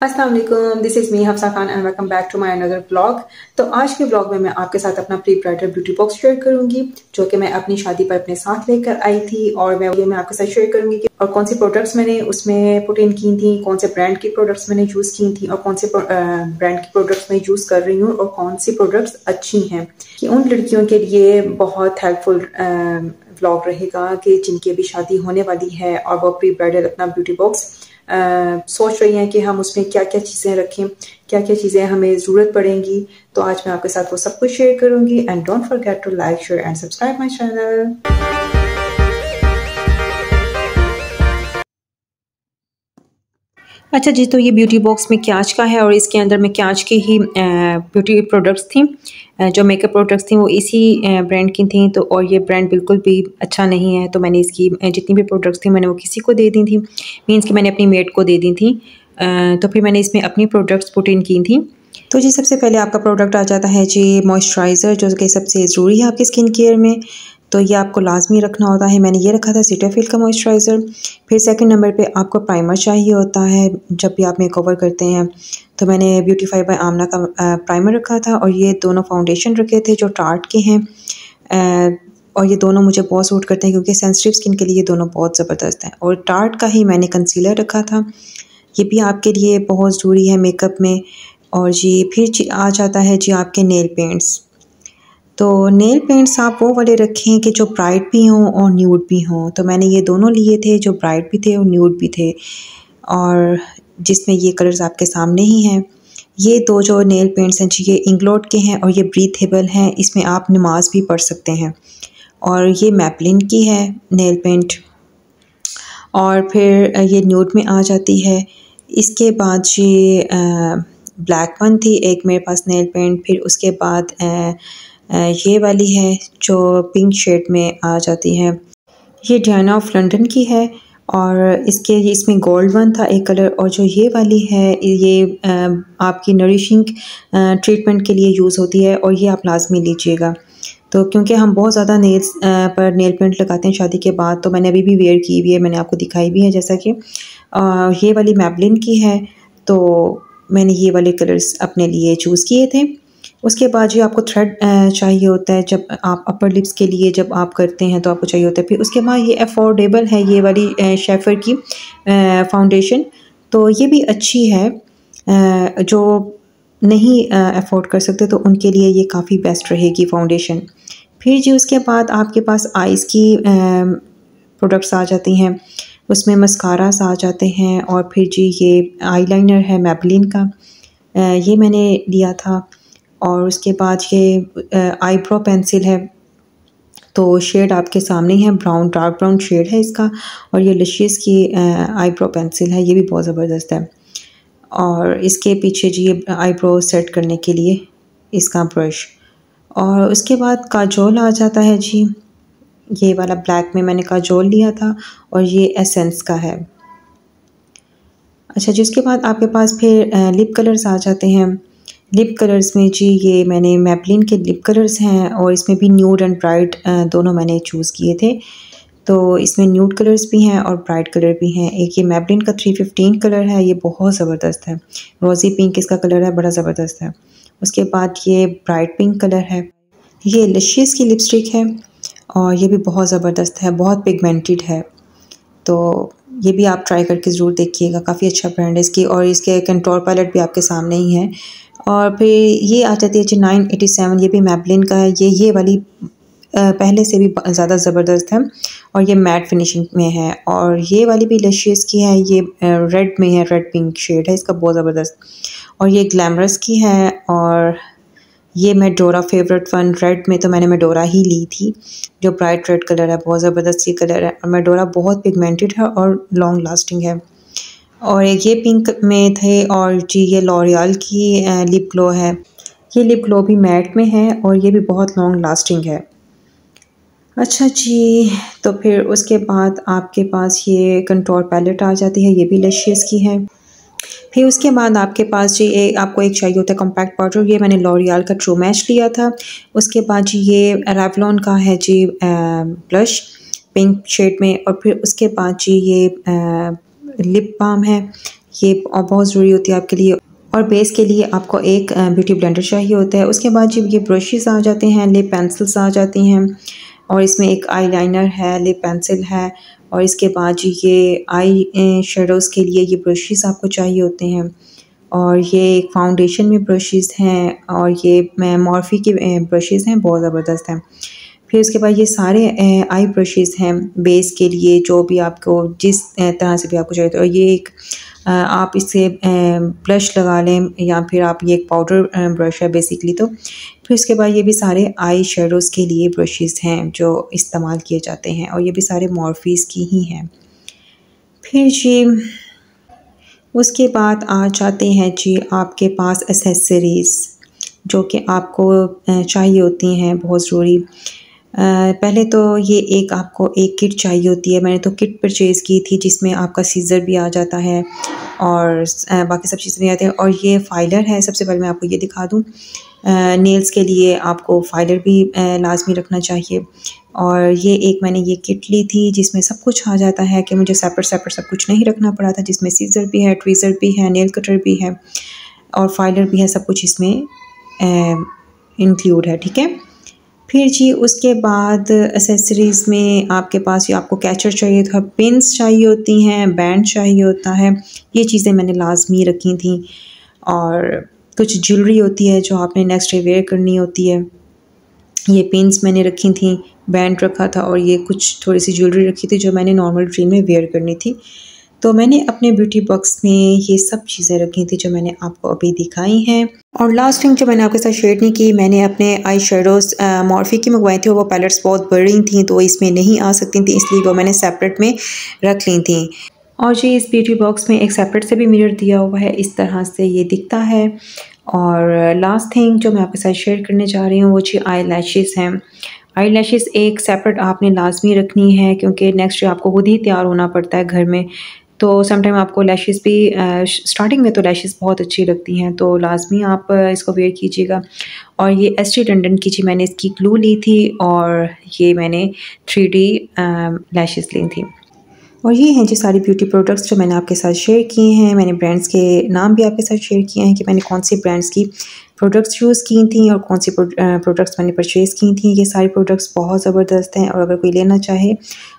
अस्सलाम वालेकुम, this is me Hafsa Khan and welcome back to my another blog. तो आज के ब्लॉग में मैं आपके साथ अपना pre bridal beauty box share करूंगी जो कि मैं अपनी शादी पर अपने साथ लेकर आई थी। और मैं आपके साथ शेयर करूंगी कि और कौन सी प्रोडक्ट्स मैंने उसमें पुट इन की थी, कौन से ब्रांड की प्रोडक्ट्स मैंने यूज़ की थी और कौन से ब्रांड की प्रोडक्ट्स मैं यूज़ कर रही हूँ और कौन सी प्रोडक्ट्स अच्छी हैं। कि उन लड़कियों के लिए बहुत हेल्पफुल व्लॉग रहेगा कि जिनकी अभी शादी होने वाली है और वो प्री ब्राइडल अपना ब्यूटी बॉक्स सोच रही हैं कि हम उसमें क्या क्या चीज़ें रखें, क्या क्या चीज़ें हमें ज़रूरत पड़ेंगी। तो आज मैं आपके साथ वो सब कुछ शेयर करूंगी। And don't forget to like, share and subscribe my channel. अच्छा जी, तो ये ब्यूटी बॉक्स में क्याच का है और इसके अंदर में क्याच की ही ब्यूटी प्रोडक्ट्स थी। जो मेकअप प्रोडक्ट्स थी वो इसी ब्रांड की थी। तो और ये ब्रांड बिल्कुल भी अच्छा नहीं है, तो मैंने इसकी जितनी भी प्रोडक्ट्स थी मैंने वो किसी को दे दी थी, मीन्स कि मैंने अपनी मेड को दे दी थी। तो फिर मैंने इसमें अपनी प्रोडक्ट्स पुट इन की थी। तो जी सबसे पहले आपका प्रोडक्ट आ जाता है जी मॉइस्चराइज़र, जो कि सबसे ज़रूरी है आपकी स्किन केयर में। तो ये आपको लाजमी रखना होता है। मैंने ये रखा था सीटाफिल का मॉइस्चराइज़र। फिर सेकंड नंबर पे आपको प्राइमर चाहिए होता है जब भी आप मेकओवर करते हैं। तो मैंने ब्यूटीफाई बाय आमना का प्राइमर रखा था और ये दोनों फाउंडेशन रखे थे जो टार्ट के हैं। और ये दोनों मुझे बहुत सूट करते हैं क्योंकि सेंसिटिव स्किन के लिए ये दोनों बहुत ज़बरदस्त हैं। और टार्ट का ही मैंने कंसीलर रखा था, ये भी आपके लिए बहुत ज़रूरी है मेकअप में। और जी फिर आ जाता है जी आपके नेल पेंट्स। तो नेल पेंट्स आप वो वाले रखें कि जो ब्राइट भी हों और न्यूड भी हों। तो मैंने ये दोनों लिए थे, जो ब्राइट भी थे और न्यूड भी थे, और जिसमें ये कलर्स आपके सामने ही हैं। ये दो जो नेल पेंट्स हैं जी ये इंग्लोट के हैं और ये ब्रीथेबल हैं, इसमें आप नमाज भी पढ़ सकते हैं। और ये मैपलिन की है नेल पेंट। और फिर ये न्यूड में आ जाती है। इसके बाद ये ब्लैक वन थी एक मेरे पास नेल पेंट। फिर उसके बाद ये वाली है जो पिंक शेड में आ जाती है, ये डायना ऑफ लंदन की है। और इसमें गोल्ड वन था एक कलर। और जो ये वाली है ये आपकी नरिशिंग ट्रीटमेंट के लिए यूज़ होती है और ये आप लाजमी लीजिएगा। तो क्योंकि हम बहुत ज़्यादा नेल्स पर नेल पेंट लगाते हैं शादी के बाद, तो मैंने अभी भी वेयर की हुई है, मैंने आपको दिखाई भी है जैसा कि ये वाली मैबलिन की है। तो मैंने ये वाले कलर्स अपने लिए चूज़ किए थे। उसके बाद जो आपको थ्रेड चाहिए होता है जब आप अपर लिप्स के लिए जब आप करते हैं तो आपको चाहिए होता है। फिर उसके बाद ये अफोर्डेबल है ये वाली शेफर की फाउंडेशन। तो ये भी अच्छी है, जो नहीं अफोर्ड कर सकते तो उनके लिए ये काफ़ी बेस्ट रहेगी फाउंडेशन। फिर जी उसके बाद आपके पास आइज़ की प्रोडक्ट्स आ जाती हैं, उसमें मस्कारास आ जाते हैं। और फिर जी ये आईलाइनर है मैबलिन का, ये मैंने लिया था। और उसके बाद ये आईब्रो पेंसिल है, तो शेड आपके सामने है, ब्राउन डार्क ब्राउन शेड है इसका। और ये लिशियस की आईब्रो पेंसिल है, ये भी बहुत ज़बरदस्त है। और इसके पीछे जी ये आईब्रो सेट करने के लिए इसका ब्रश। और उसके बाद काजोल आ जाता है जी, ये वाला ब्लैक में मैंने काजोल लिया था और ये एसेंस का है। अच्छा जी उसके बाद आपके पास फिर लिप कलर्स आ जाते हैं। लिप कलर्स में जी ये मैंने मैबलिन के लिप कलर्स हैं और इसमें भी न्यूड एंड ब्राइट दोनों मैंने चूज़ किए थे। तो इसमें न्यूड कलर्स भी हैं और ब्राइट कलर भी हैं। एक ये मैबलिन का 315 कलर है, ये बहुत ज़बरदस्त है, रोज़ी पिंक इसका कलर है, बड़ा ज़बरदस्त है। उसके बाद ये ब्राइट पिंक कलर है, ये लिशियस की लिपस्टिक है और ये भी बहुत ज़बरदस्त है, बहुत पिगमेंटेड है। तो ये भी आप ट्राई करके ज़रूर देखिएगा, काफ़ी अच्छा ब्रांड है इसकी। और इसके कंट्रोल पैलेट भी आपके सामने ही है। और फिर ये आ जाती है जी 987, ये भी मैबलिन का है। ये वाली पहले से भी ज़्यादा ज़बरदस्त है और ये मैट फिनिशिंग में है। और ये वाली भी लशियस की है, ये रेड में है, रेड पिंक शेड है इसका, बहुत ज़बरदस्त। और ये ग्लैमरस की है। और ये मेडोरा फेवरेट वन रेड में, तो मैंने मेडोरा ही ली थी, जो ब्राइट रेड कलर है, बहुत ज़बरदस्त ये कलर है। और मेडोरा बहुत पिगमेंटेड है और लॉन्ग लास्टिंग है। और एक ये पिंक में थे। और जी ये लॉरियल की लिप ग्लो है, ये लिप ग्लो भी मैट में है और ये भी बहुत लॉन्ग लास्टिंग है। अच्छा जी, तो फिर उसके बाद आपके पास ये कंट्रोल पैलेट आ जाती है, ये भी लशियस की है। फिर उसके बाद आपके पास जी आपको एक चाहिए होता है कॉम्पैक्ट पाउडर, ये मैंने लॉरियल का ट्रू मैच लिया था। उसके बाद जी ये रेवलॉन का है जी ब्लश पिंक शेड में। और फिर उसके बाद जी ये लिप बाम है, ये बहुत ज़रूरी होती है आपके लिए। और बेस के लिए आपको एक ब्यूटी ब्लेंडर चाहिए होता है। उसके बाद जब ये ब्रशेस आ जाते हैं, लिप पेंसिल्स आ जाती हैं और इसमें एक आईलाइनर है, लिप पेंसिल है और इसके बाद जी ये आई शेडोज़ के लिए ये ब्रशेस आपको चाहिए होते हैं और ये एक फाउंडेशन में ब्रशेस हैं और ये मॉर्फी के ब्रशेस हैं, बहुत ज़बरदस्त हैं। फिर उसके बाद ये सारे आई ब्रशेस हैं बेस के लिए, जो भी आपको जिस तरह से भी आपको चाहिए। और ये एक आप इससे ब्लश लगा लें या फिर आप ये एक पाउडर ब्रश है बेसिकली। तो फिर उसके बाद ये भी सारे आई शेडोज़ के लिए ब्रशेस हैं जो इस्तेमाल किए जाते हैं और ये भी सारे मॉर्फीज़ की ही हैं। फिर जी उसके बाद आ जाते हैं जी आपके पास एसेसरीज़ जो कि आपको चाहिए होती हैं, बहुत ज़रूरी। पहले तो ये एक आपको एक किट चाहिए होती है। मैंने तो किट परचेज़ की थी जिसमें आपका सीज़र भी आ जाता है और बाकी सब चीज़ें भी आती हैं। और ये फाइलर है, सबसे पहले मैं आपको ये दिखा दूँ। नेल्स के लिए आपको फाइलर भी लाज़मी रखना चाहिए। और ये एक मैंने ये किट ली थी जिसमें सब कुछ आ जाता है कि मुझे सेपरेट सब कुछ नहीं रखना पड़ा था, जिसमें सीज़र भी है, ट्वीज़र भी है, नेल कटर भी है और फाइलर भी है, सब कुछ इसमें इंक्लूड है, ठीक है। फिर जी उसके बाद एसेसरीज़ में आपके पास ये आपको कैचर चाहिए था, पिन्स चाहिए होती हैं, बैंड चाहिए होता है, ये चीज़ें मैंने लाज़मी रखी थी। और कुछ ज्वेलरी होती है जो आपने नेक्स्ट डे वेयर करनी होती है, ये पिन्स मैंने रखी थी, बैंड रखा था और ये कुछ थोड़ी सी ज्वेलरी रखी थी जो मैंने नॉर्मल रूटीन में वेयर करनी थी। तो मैंने अपने ब्यूटी बॉक्स में ये सब चीज़ें रखी थी जो मैंने आपको अभी दिखाई हैं। और लास्ट थिंग जो मैंने आपके साथ शेयर नहीं की, मैंने अपने आई शेडोज़ मॉर्फी की मंगवाई थी और वो पैलेट्स बहुत बड़ी थी तो इसमें नहीं आ सकती थी, इसलिए वो मैंने सेपरेट में रख ली थी। और जी इस ब्यूटी बॉक्स में एक सेपरेट से भी मिरर दिया हुआ है, इस तरह से ये दिखता है। और लास्ट थिंग जो मैं आपके साथ शेयर करने जा रही हूँ वो जी आई लैशेज़ हैं। आई लैशेज़ एक सेपरेट आपने लाजमी रखनी है क्योंकि नेक्स्ट डे आपको खुद ही तैयार होना पड़ता है घर में। तो समटाइम आपको लैशेज़ भी स्टार्टिंग में तो लैशेज़ बहुत अच्छी लगती हैं, तो लाजमी आप इसको वेयर कीजिएगा। और ये एस्टी डंडन की जी मैंने इसकी ग्लू ली थी और ये मैंने 3D लैशेज़ ली थी। और ये हैं जी सारी ब्यूटी प्रोडक्ट्स जो मैंने आपके साथ शेयर किए हैं। मैंने ब्रांड्स के नाम भी आपके साथ शेयर किए हैं कि मैंने कौन सी ब्रांड्स की प्रोडक्ट्स यूज़ की थी और कौन सी प्रोडक्ट्स मैंने परचेज़ की थी। ये सारी प्रोडक्ट्स बहुत ज़बरदस्त हैं और अगर कोई लेना चाहे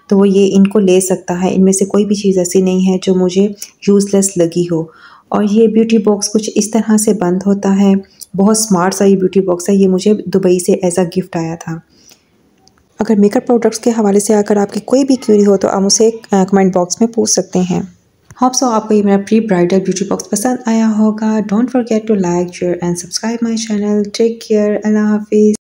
तो वो ये इनको ले सकता है। इनमें से कोई भी चीज़ ऐसी नहीं है जो मुझे यूज़लेस लगी हो। और ये ब्यूटी बॉक्स कुछ इस तरह से बंद होता है, बहुत स्मार्ट सा ये ब्यूटी बॉक्स है। ये मुझे दुबई से एज़ अ गिफ्ट आया था। अगर मेकअप प्रोडक्ट्स के हवाले से अगर आपकी कोई भी क्वेरी हो तो आप मुझसे कमेंट बॉक्स में पूछ सकते हैं। होप सो आपको ये मेरा प्री ब्राइडल ब्यूटी बॉक्स पसंद आया होगा। Don't forget to like, share and subscribe my channel. Take care, अल्लाह हाफिज़।